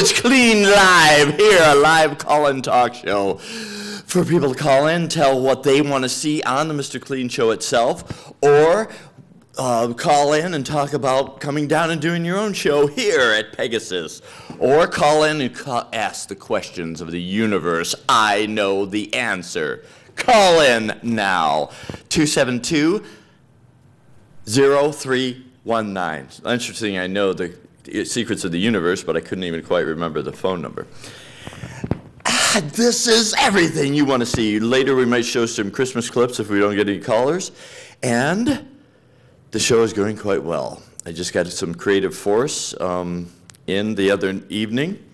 it's Clean Live here, a live call-in talk show for people to call in, tell what they want to see on the Mr. Clean show itself, or call in and talk about coming down and doing your own show here at Pegasus, or call in and ask the questions of the universe. I know the answer. Call in now, 272-0319. Interesting, I know the secrets of the universe, but I couldn't even quite remember the phone number. This is everything you want to see. Later we might show some Christmas clips if we don't get any callers. And the show is going quite well. I just got some creative force in the other evening.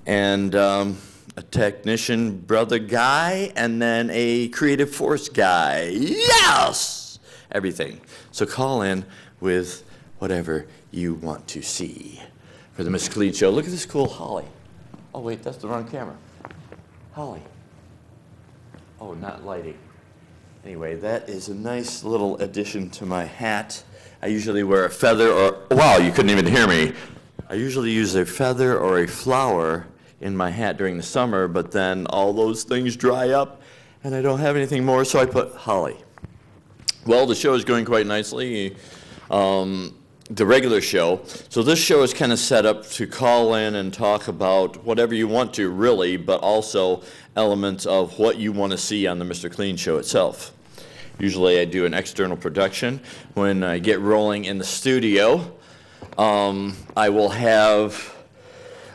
And a technician brother guy, and then a creative force guy. Yes! Everything. So call in with whatever you want to see for the Mr. Clean show. Look at this cool holly. Oh wait, that's the wrong camera. Holly. Oh, not lighting. Anyway, that is a nice little addition to my hat. I usually wear a feather or, wow, you couldn't even hear me. I usually use a feather or a flower in my hat during the summer, but then all those things dry up and I don't have anything more, so I put holly. Well, the show is going quite nicely, the regular show. So this show is kind of set up to call in and talk about whatever you want to, really, but also elements of what you want to see on the Mr. Clean show itself. Usually I do an external production. When I get rolling in the studio, I will have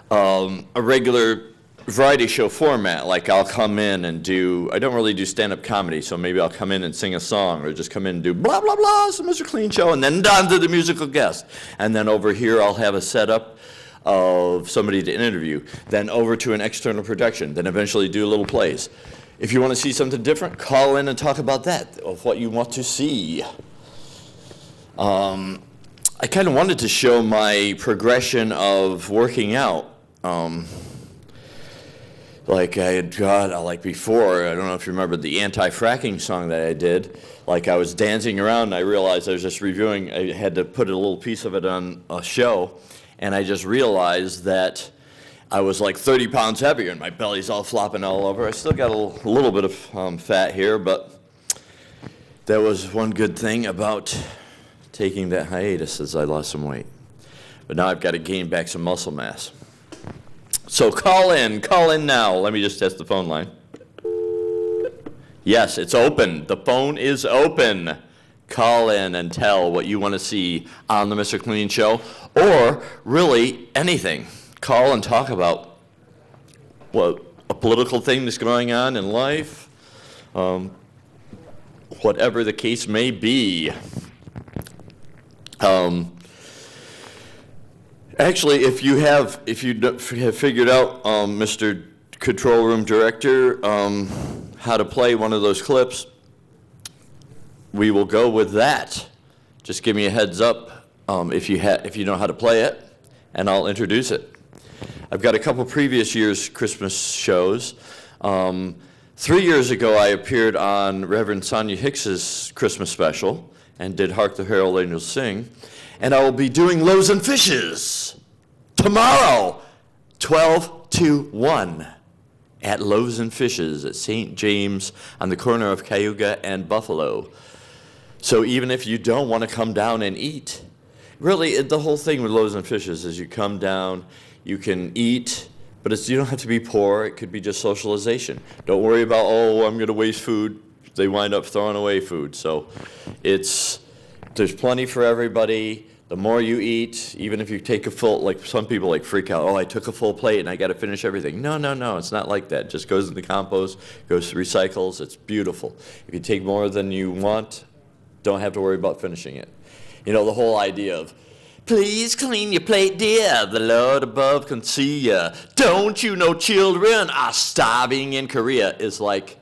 a regular variety show format. Like I'll come in and do, I don't really do stand-up comedy, so maybe I'll come in and sing a song, or just come in and do blah, blah, blah, it's a Mr. Clean show, and then down to the musical guest. And then over here I'll have a setup of somebody to interview, then over to an external production, then eventually do little plays. If you want to see something different, call in and talk about that, of what you want to see. I kind of wanted to show my progression of working out. Like I had got, like before, I don't know if you remember the anti-fracking song that I did. Like I was dancing around and I realized I was just reviewing, I had to put a little piece of it on a show, and I just realized that I was like 30 pounds heavier and my belly's all flopping all over. I still got a little bit of fat here, but that was one good thing about taking that hiatus, as I lost some weight. But now I've got to gain back some muscle mass. So call in now. Let me just test the phone line. Yes, it's open. The phone is open. Call in and tell what you want to see on the Mr. Clean show, or really anything. Call and talk about what a political thing that's going on in life, whatever the case may be. Actually, if you have figured out, Mr. Control Room Director, how to play one of those clips, we will go with that. Just give me a heads up if you know how to play it, and I'll introduce it. I've got a couple previous years' Christmas shows. 3 years ago, I appeared on Reverend Sonia Hicks's Christmas special and did Hark the Herald Angels Sing. And I will be doing Loaves and Fishes tomorrow, 12 to 1, at Loaves and Fishes at St. James on the corner of Cayuga and Buffalo. So even if you don't want to come down and eat, really the whole thing with Loaves and Fishes is you come down, you can eat, but you don't have to be poor. It could be just socialization. Don't worry about, oh, I'm going to waste food. They wind up throwing away food. So there's plenty for everybody. The more you eat, even if you take a full, like some people like freak out, oh, I took a full plate and I got to finish everything. No, it's not like that. It just goes in the compost, goes to recycles. It's beautiful. If you take more than you want, don't have to worry about finishing it. You know, the whole idea of, please clean your plate, dear. The Lord above can see ya. Don't you know children are starving in Korea is like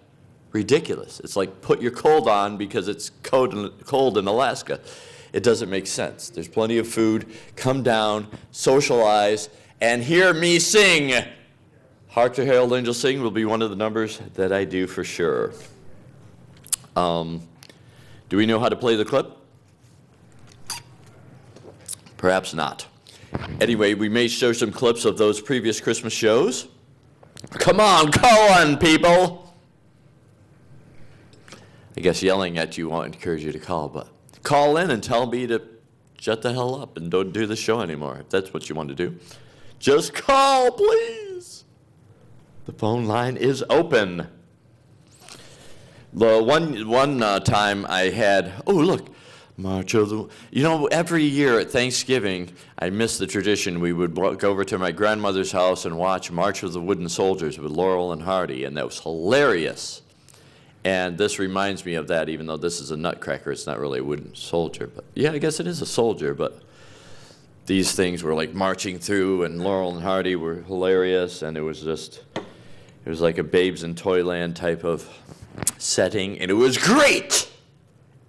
ridiculous. It's like put your coat on because it's cold in Alaska. It doesn't make sense. There's plenty of food. Come down, socialize, and hear me sing. Hark the Herald Angels Sing will be one of the numbers that I do for sure. Do we know how to play the clip? Perhaps not. Anyway, we may show some clips of those previous Christmas shows. Come on, call in, people. I guess yelling at you won't encourage you to call, but call in and tell me to shut the hell up and don't do the show anymore, if that's what you want to do. Just call, please. The phone line is open. The one time I had, oh, look, March of the, you know, every year at Thanksgiving, I missed the tradition. We would go over to my grandmother's house and watch March of the Wooden Soldiers with Laurel and Hardy, and that was hilarious. And this reminds me of that, even though this is a nutcracker. It's not really a wooden soldier. But yeah, I guess it is a soldier, but these things were like marching through, and Laurel and Hardy were hilarious, and it was like a Babes in Toyland type of setting, and it was great.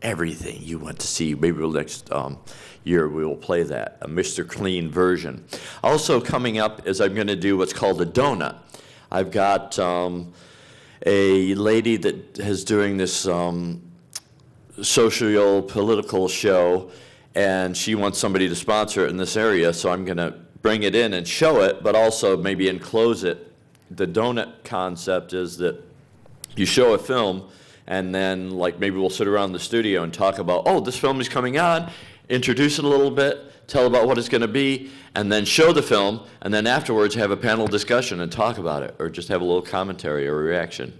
Everything you want to see. Maybe next year we will play that, a Mr. Clean version. Also coming up is I'm going to do what's called a donut. I've got a lady that is doing this socio-political show, and she wants somebody to sponsor it in this area, so I'm going to bring it in and show it, but also maybe enclose it. The donut concept is that you show a film, and then like maybe we'll sit around the studio and talk about, oh, this film is coming on, introduce it a little bit, tell about what it's going to be, and then show the film, and then afterwards have a panel discussion and talk about it, or just have a little commentary or reaction.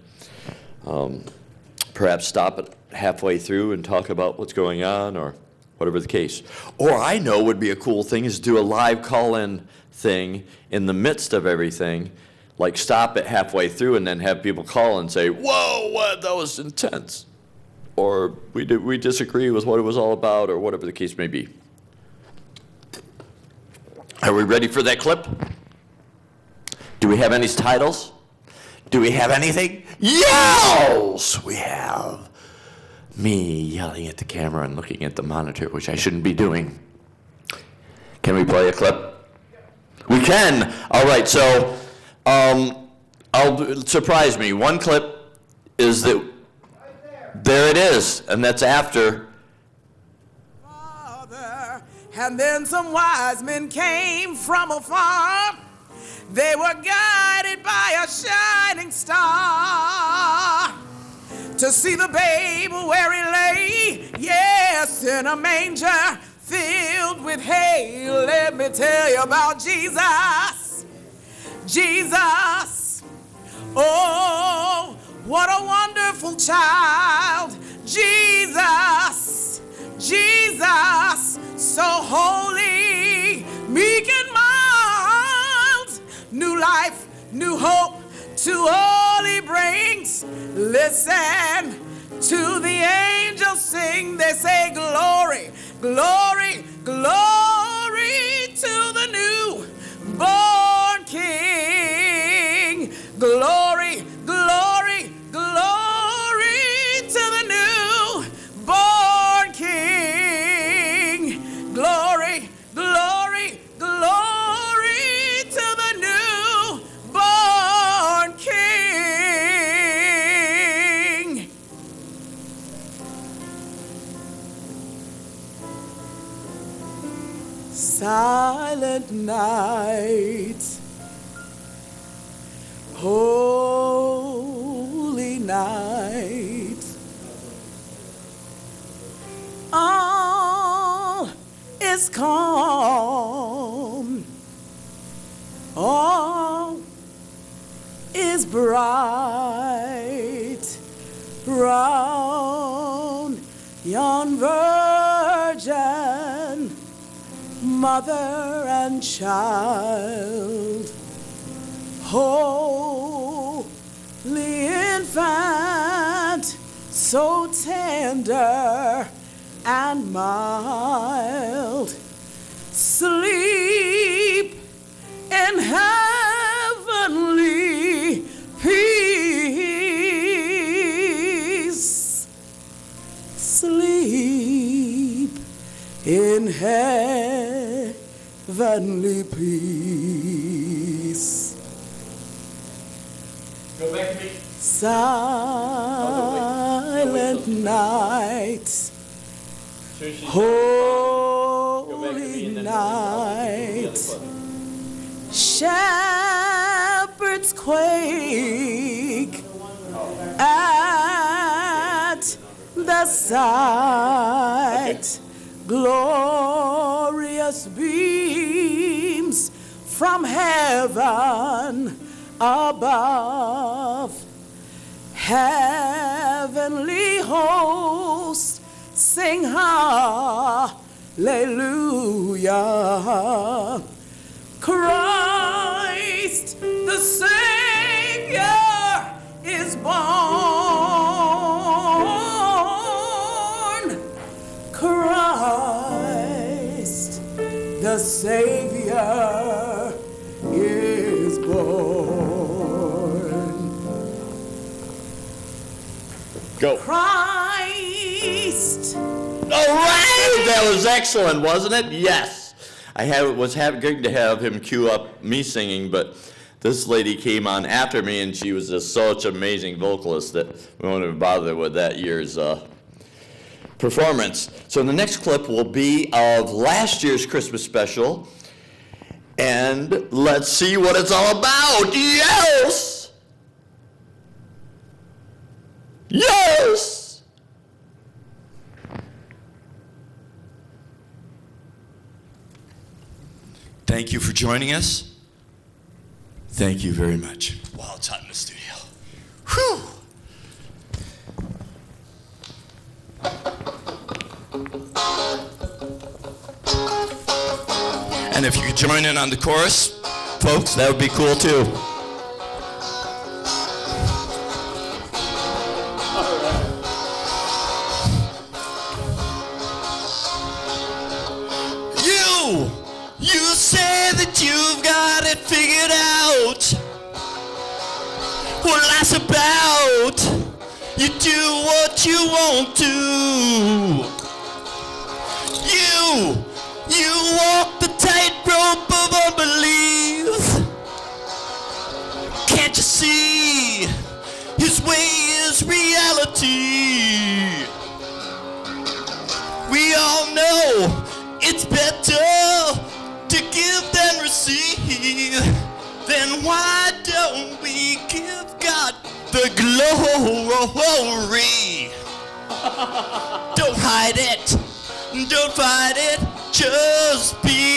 Perhaps stop it halfway through and talk about what's going on, or whatever the case. Or I know would be a cool thing is do a live call-in thing in the midst of everything, like stop it halfway through and then have people call and say, whoa, what, that was intense. Or we disagree with what it was all about, or whatever the case may be. Are we ready for that clip? Do we have any titles? Do we have anything? Yes, we have. Me yelling at the camera and looking at the monitor, which I shouldn't be doing. Can we play a clip? We can. All right, so surprise me. One clip is that there it is, and that's after. Father, and then some wise men came from afar. They were guided by a shining star to see the babe where he lay, yes, in a manger filled with hay. Let me tell you about Jesus. Jesus, oh, what a wonderful child. Jesus, Jesus, so holy, meek and mild. New life, new hope to all he brings. Listen to the angels sing. They say glory, glory, glory to the new born King. Glory, glory, glory to the new born King. Glory, glory, glory to the new born King. Silent night, holy night, all is calm, all is bright, round yon virgin, mother and child, holy infant, so tender and mild, sleep in heavenly peace, sleep in heavenly peace. Go back to me. Silent night, holy night, quake at the sight. Glorious beams from heaven above. Heavenly hosts sing hallelujah. Christ the Savior is born. Christ the Savior is born. Go. Christ. All right, that was excellent, wasn't it? Yes. I was going to have him cue up me singing, but this lady came on after me, and she was just such an amazing vocalist that we won't even bother with that year's performance. So the next clip will be of last year's Christmas special, and let's see what it's all about. Yes! Yes! Thank you for joining us. Thank you very much. Wow, it's hot in the studio. Whew! And if you could join in on the chorus, folks, that would be cool too. You say that you've got it figured out. What life's about. You do what you want to. You walk the tightrope of unbelief. Can't you see? His way is reality. We all know it's better to give than receive. Then why don't we give God the glory? Don't hide it, don't fight it, just believe.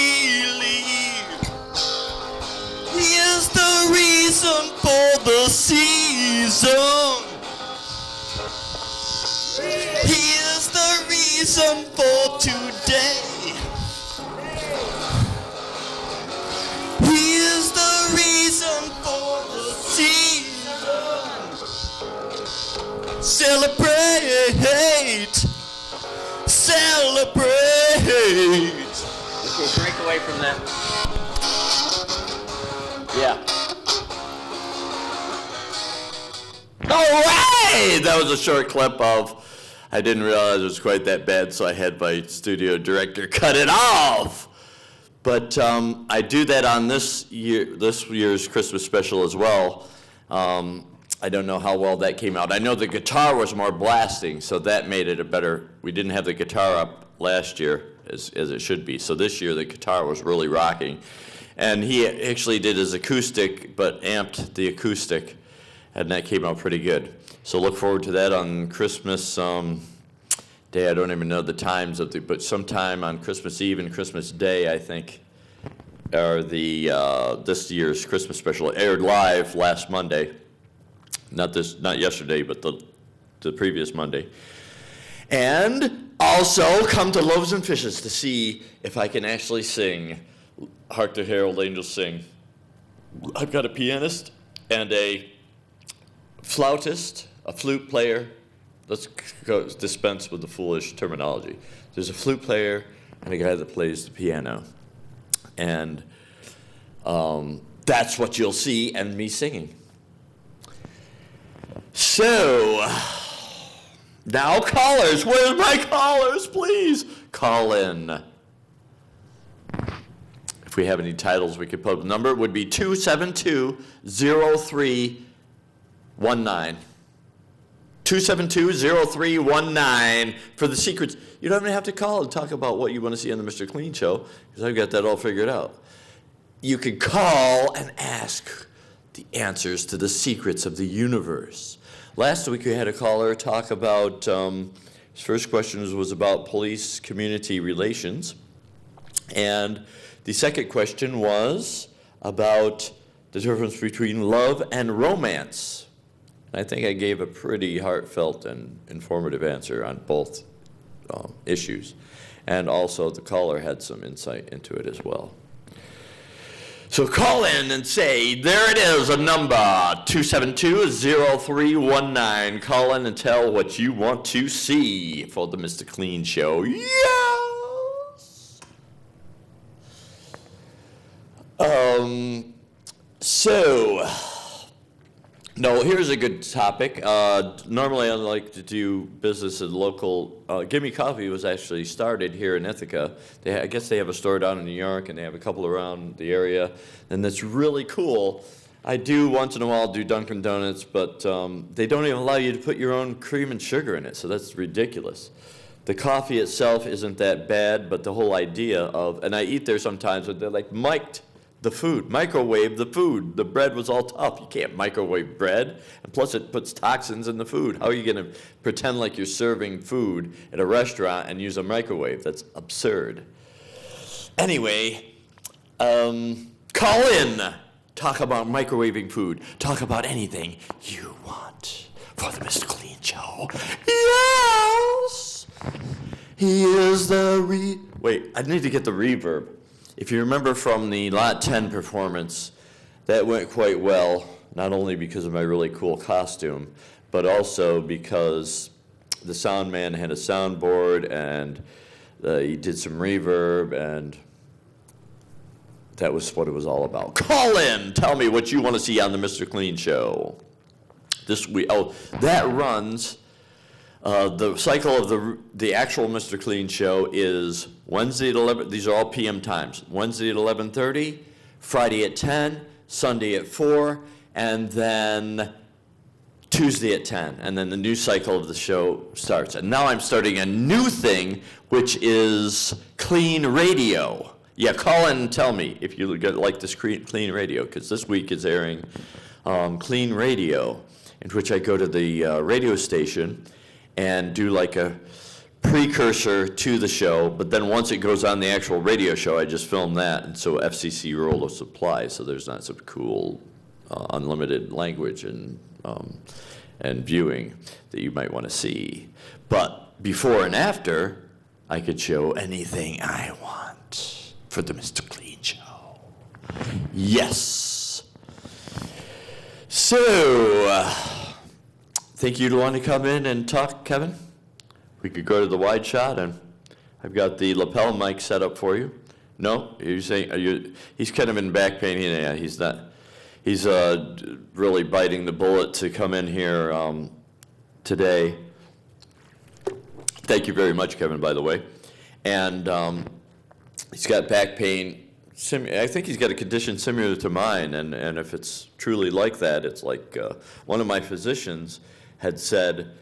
He is the reason for the season. He is the reason for today. He is the reason for the season. Celebrate, celebrate. Okay, drink away from that. Yeah. All right! That was a short clip of, I didn't realize it was quite that bad, so I had my studio director cut it off. But I do that on this year's Christmas special as well. I don't know how well that came out. I know the guitar was more blasting, so that made it a better. We didn't have the guitar up last year as it should be. So this year the guitar was really rocking. And he actually did his acoustic, but amped the acoustic, and that came out pretty good. So look forward to that on Christmas Day. I don't even know the times of but sometime on Christmas Eve and Christmas Day, I think, are this year's Christmas special. Aired live last Monday, not yesterday, but the previous Monday. And also come to Loaves and Fishes to see if I can actually sing "Hark the Herald Angels Sing." I've got a pianist and a flautist, a flute player. Let's go dispense with the foolish terminology. There's a flute player and a guy that plays the piano. And that's what you'll see, and me singing. So, now callers. Where's my callers, please? Call in. If we have any titles, we could put the number. It would be 272-0319. 272-0319 for the secrets. You don't even have to call and talk about what you want to see on the Mr. Clean Show, because I've got that all figured out. You could call and ask the answers to the secrets of the universe. Last week we had a caller talk about, his first question was about police-community relations. And the second question was about the difference between love and romance. I think I gave a pretty heartfelt and informative answer on both issues. And also the caller had some insight into it as well. So call in and say, there it is, a number, 272-0319. Call in and tell what you want to see for the Mr. Clean Show. Yes! No, here's a good topic. Normally I like to do business at local. Gimme Coffee was actually started here in Ithaca. I guess they have a store down in New York, and they have a couple around the area, and that's really cool. I do once in a while do Dunkin' Donuts, but they don't even allow you to put your own cream and sugar in it, so that's ridiculous. The coffee itself isn't that bad, but the whole idea of, and I eat there sometimes, but they're like mic'd the food, microwave the food. The bread was all tough. You can't microwave bread. And plus it puts toxins in the food. How are you going to pretend like you're serving food at a restaurant and use a microwave? That's absurd. Anyway, call in. Talk about microwaving food. Talk about anything you want for the Mr. Clean Show. Yes! Here's the Wait, I need to get the reverb. If you remember from the Lot 10 performance, that went quite well, not only because of my really cool costume, but also because the sound man had a soundboard and he did some reverb, and that was what it was all about. Call in! Tell me what you want to see on the Mr. Clean Show. This week, that runs. The cycle of the actual Mr. Clean Show is Wednesday at 11, these are all PM times, Wednesday at 11:30, Friday at 10, Sunday at 4, and then Tuesday at 10, and then the new cycle of the show starts. And now I'm starting a new thing, which is Clean Radio. Yeah, call in and tell me if you like this Clean Radio, because this week is airing Clean Radio, in which I go to the radio station and do like a precursor to the show, but then once it goes on the actual radio show, I just film that, and so FCC rule of supply, so there's not some cool unlimited language and viewing that you might want to see. But before and after, I could show anything I want for the Mr. Clean Show. Yes. So, think you'd want to come in and talk, Kevin? We could go to the wide shot, and I've got the lapel mic set up for you. No? You're saying, he's kind of in back pain. Yeah, he's not. He's really biting the bullet to come in here today. Thank you very much, Kevin, by the way. And he's got back pain. I think he's got a condition similar to mine, and if it's truly like that, it's like one of my physicians had said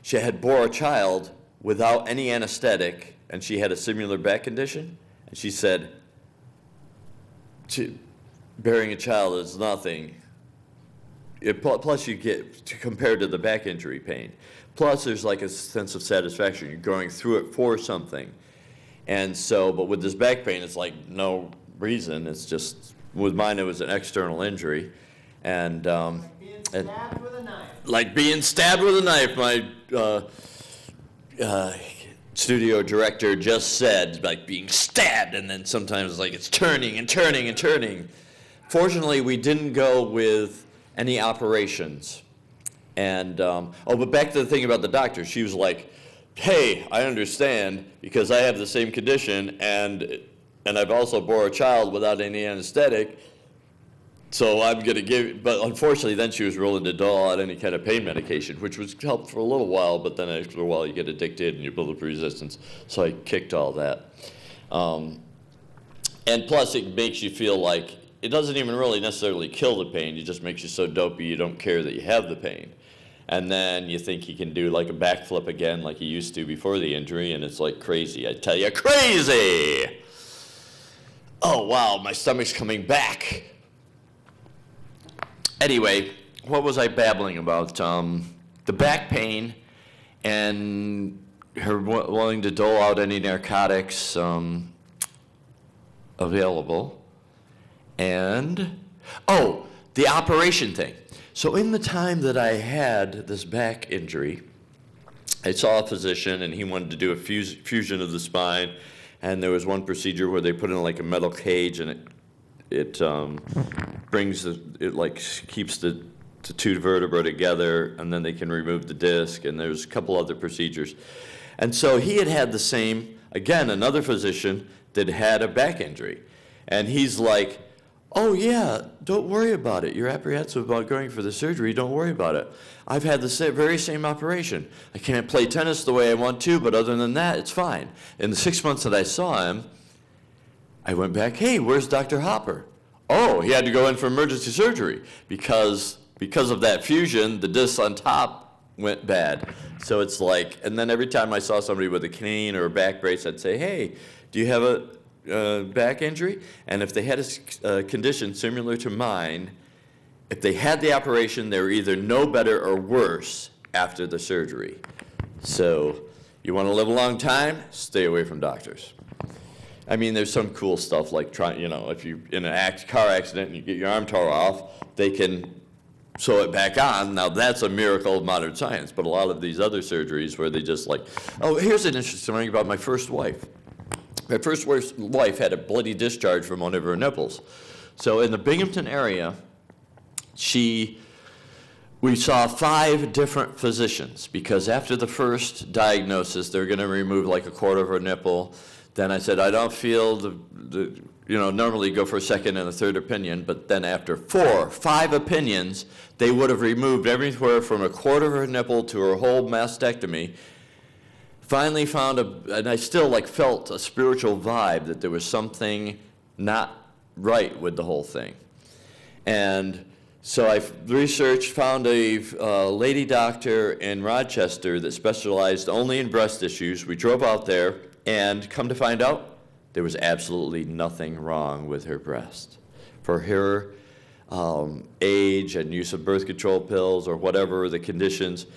she had bore a child without any anesthetic, and she had a similar back condition, and she said, bearing a child is nothing. Plus you get, compared to the back injury pain, plus there's like a sense of satisfaction. You're going through it for something. And so, but with this back pain, it's like no reason. It's just, with mine it was an external injury. And like being stabbed with a knife. My studio director just said, like being stabbed, and then sometimes like it's turning and turning and turning. Fortunately, we didn't go with any operations. And, but back to the thing about the doctor, she was like, hey, I understand because I have the same condition and I've also bore a child without any anesthetic. So I'm going to give, but unfortunately then she was willing to dole out any kind of pain medication, which was helped for a little while, but then after a while you get addicted and you build up resistance. So I kicked all that. And plus it makes you feel like, it doesn't even really necessarily kill the pain, it just makes you so dopey you don't care that you have the pain. And then you think you can do like a backflip again like you used to before the injury, and it's like crazy, I tell you, crazy! Oh wow, my stomach's coming back. Anyway, what was I babbling about? The back pain and her willing to dole out any narcotics available. And, oh, the operation thing. So in the time that I had this back injury, I saw a physician and he wanted to do a fusion of the spine, and there was one procedure where they put in like a metal cage and it keeps the two vertebrae together, and then they can remove the disc, and there's a couple other procedures. And so he had the same, again, another physician that had a back injury. And he's like, oh yeah, don't worry about it. You're apprehensive about going for the surgery, don't worry about it. I've had the very same operation. I can't play tennis the way I want to, but other than that, it's fine. In the 6 months that I saw him, I went back, hey, where's Dr. Hopper? Oh, he had to go in for emergency surgery because of that fusion, the disc on top went bad. So it's like, and then every time I saw somebody with a cane or a back brace, I'd say, hey, do you have a back injury? And if they had a condition similar to mine, if they had the operation, they were either no better or worse after the surgery. So you want to live a long time? Stay away from doctors. I mean, there's some cool stuff like if you're in a car accident and you get your arm tore off, they can sew it back on. Now that's a miracle of modern science, but a lot of these other surgeries where they just like, oh, here's an interesting thing about my first wife. My first wife had a bloody discharge from one of her nipples. So in the Binghamton area, we saw 5 different physicians because after the first diagnosis, they're going to remove like a quarter of her nipple. Then I said, I don't feel normally go for a second and a third opinion, but then after 5 opinions, they would have removed everywhere from a quarter of her nipple to her whole mastectomy. Finally found and I still felt a spiritual vibe that there was something not right with the whole thing. And so I researched, found a lady doctor in Rochester that specialized only in breast issues. We drove out there, and come to find out, there was absolutely nothing wrong with her breast. For her age and use of birth control pills or whatever the conditions,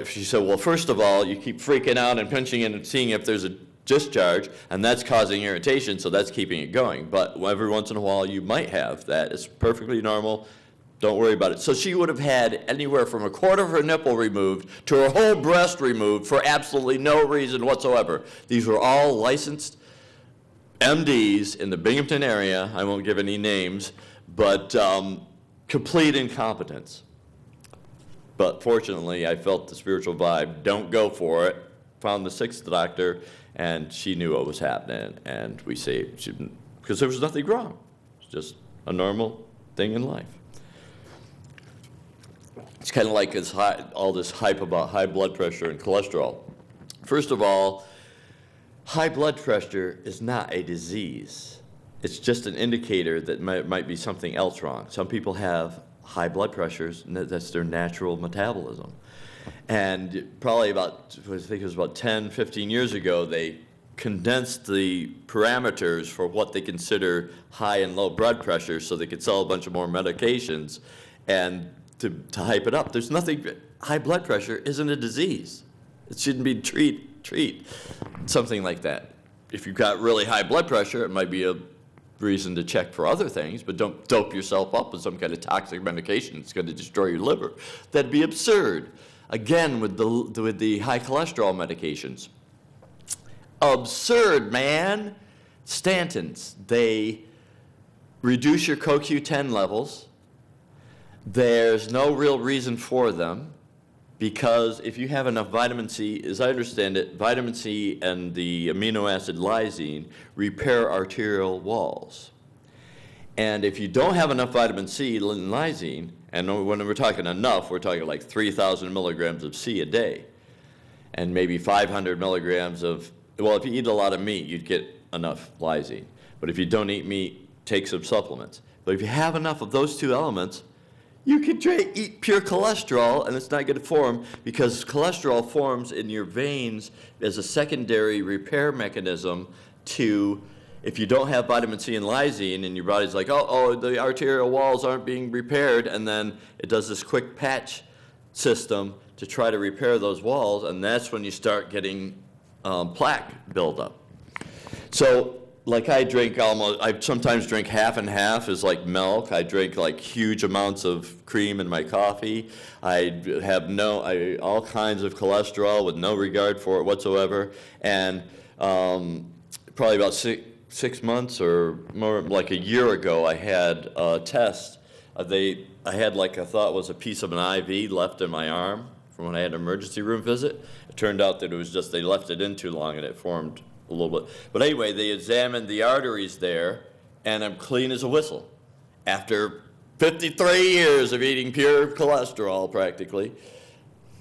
she said, well, first of all, you keep freaking out and pinching in and seeing if there's a discharge, and that's causing irritation, so that's keeping it going. But every once in a while, you might have that. It's perfectly normal. Don't worry about it. So she would have had anywhere from a quarter of her nipple removed to her whole breast removed for absolutely no reason whatsoever. These were all licensed MDs in the Binghamton area. I won't give any names, but complete incompetence. But fortunately, I felt the spiritual vibe. Don't go for it. Found the 6th doctor, and she knew what was happening, and we saved, because there was nothing wrong. It's just a normal thing in life. It's kind of like all this hype about high blood pressure and cholesterol. First of all, high blood pressure is not a disease. It's just an indicator that might be something else wrong. Some people have high blood pressures, and that's their natural metabolism. And probably I think it was about 10, 15 years ago, they condensed the parameters for what they consider high and low blood pressure so they could sell a bunch of more medications and to hype it up. There's nothing, high blood pressure isn't a disease. It shouldn't be treat, something like that. If you've got really high blood pressure, it might be a reason to check for other things, but don't dope yourself up with some kind of toxic medication that's going to destroy your liver. That'd be absurd. Again, with the high cholesterol medications. Absurd, man. Statins, they reduce your CoQ10 levels. There's no real reason for them because if you have enough vitamin C, as I understand it, vitamin C and the amino acid lysine repair arterial walls. And if you don't have enough vitamin C and lysine, and when we're talking enough, we're talking like 3,000 milligrams of C a day, and maybe 500 milligrams of, well, if you eat a lot of meat, you'd get enough lysine. But if you don't eat meat, take some supplements. But if you have enough of those 2 elements, you can eat pure cholesterol, and it's not going to form because cholesterol forms in your veins as a secondary repair mechanism to if you don't have vitamin C and lysine and your body's like, oh, the arterial walls aren't being repaired, and then it does this quick patch system to try to repair those walls, and that's when you start getting plaque buildup. So, like I sometimes drink half and half is like milk. I drink like huge amounts of cream in my coffee. I have all kinds of cholesterol with no regard for it whatsoever. And probably about six months or more, like a year ago, I had a test. I had like I thought was a piece of an IV left in my arm from when I had an emergency room visit. It turned out that it was just they left it in too long and it formed a little bit. But anyway, they examined the arteries there, and I'm clean as a whistle. After 53 years of eating pure cholesterol, practically,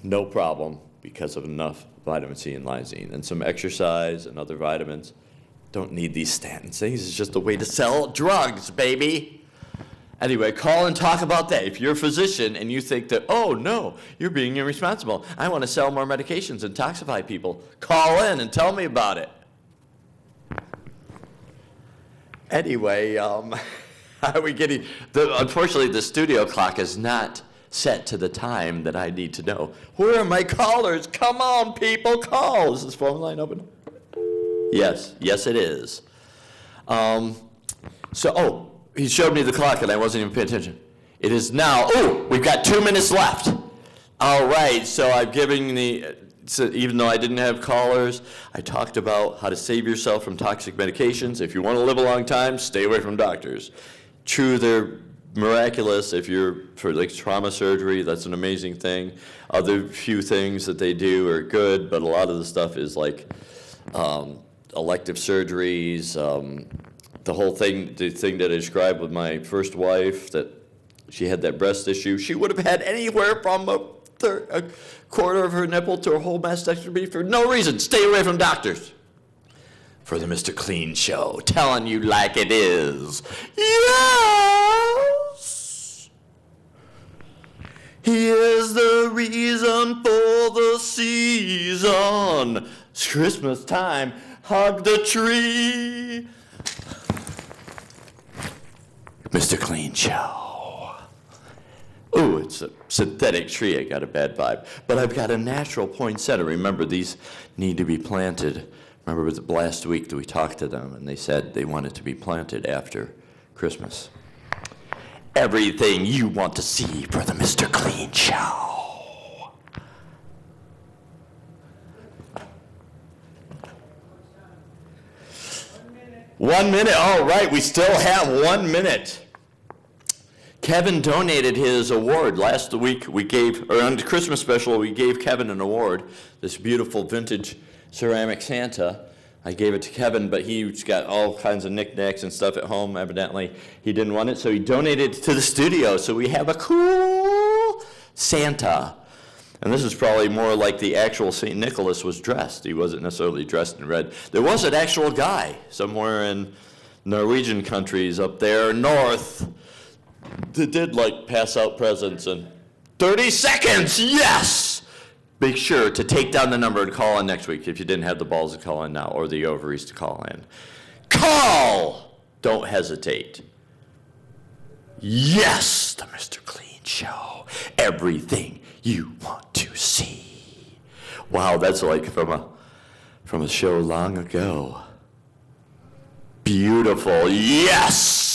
no problem because of enough vitamin C and lysine and some exercise and other vitamins. Don't need these statin things. It's just a way to sell drugs, baby. Anyway, call and talk about that. If you're a physician and you think that, oh, no, you're being irresponsible, I want to sell more medications and toxify people, call in and tell me about it. Anyway, how are we getting, unfortunately, the studio clock is not set to the time that I need to know. Where are my callers? Come on, people, call. Is this phone line open? Yes, it is. He showed me the clock and I wasn't even paying attention. It is now, we've got 2 minutes left. All right, so I'm giving even though I didn't have callers, I talked about how to save yourself from toxic medications. If you want to live a long time, stay away from doctors. True, they're miraculous if you're for like trauma surgery, that's an amazing thing. Other few things that they do are good, but a lot of the stuff is like elective surgeries, the thing that I described with my first wife, that she had that breast issue. She would have had anywhere from a quarter of her nipple to a whole mastectomy for no reason. Stay away from doctors. For the Mr. Clean Show, telling you like it is. Yes! He is the reason for the season. It's Christmas time. Hug the tree. Mr. Clean Show. Ooh, it's a synthetic tree. I got a bad vibe. But I've got a natural poinsettia. Remember, these need to be planted. Remember, it was last week that we talked to them, and they said they wanted to be planted after Christmas. Everything you want to see for the Mr. Clean Show. One minute. All right, we still have 1 minute. Kevin donated his award. Last week we gave, or on the Christmas special, we gave Kevin an award, this beautiful vintage ceramic Santa. I gave it to Kevin, but he's got all kinds of knickknacks and stuff at home, evidently. He didn't want it, so he donated it to the studio. So we have a cool Santa. And this is probably more like the actual St. Nicholas was dressed. He wasn't necessarily dressed in red. There was an actual guy somewhere in Norwegian countries up there north that did like pass out presents in 30 seconds, yes! Make sure to take down the number and call in next week if you didn't have the balls to call in now or the ovaries to call in. Call! Don't hesitate. Yes, the Mr. Clean Show. Everything you want to see. Wow, that's like from a show long ago. Beautiful, yes!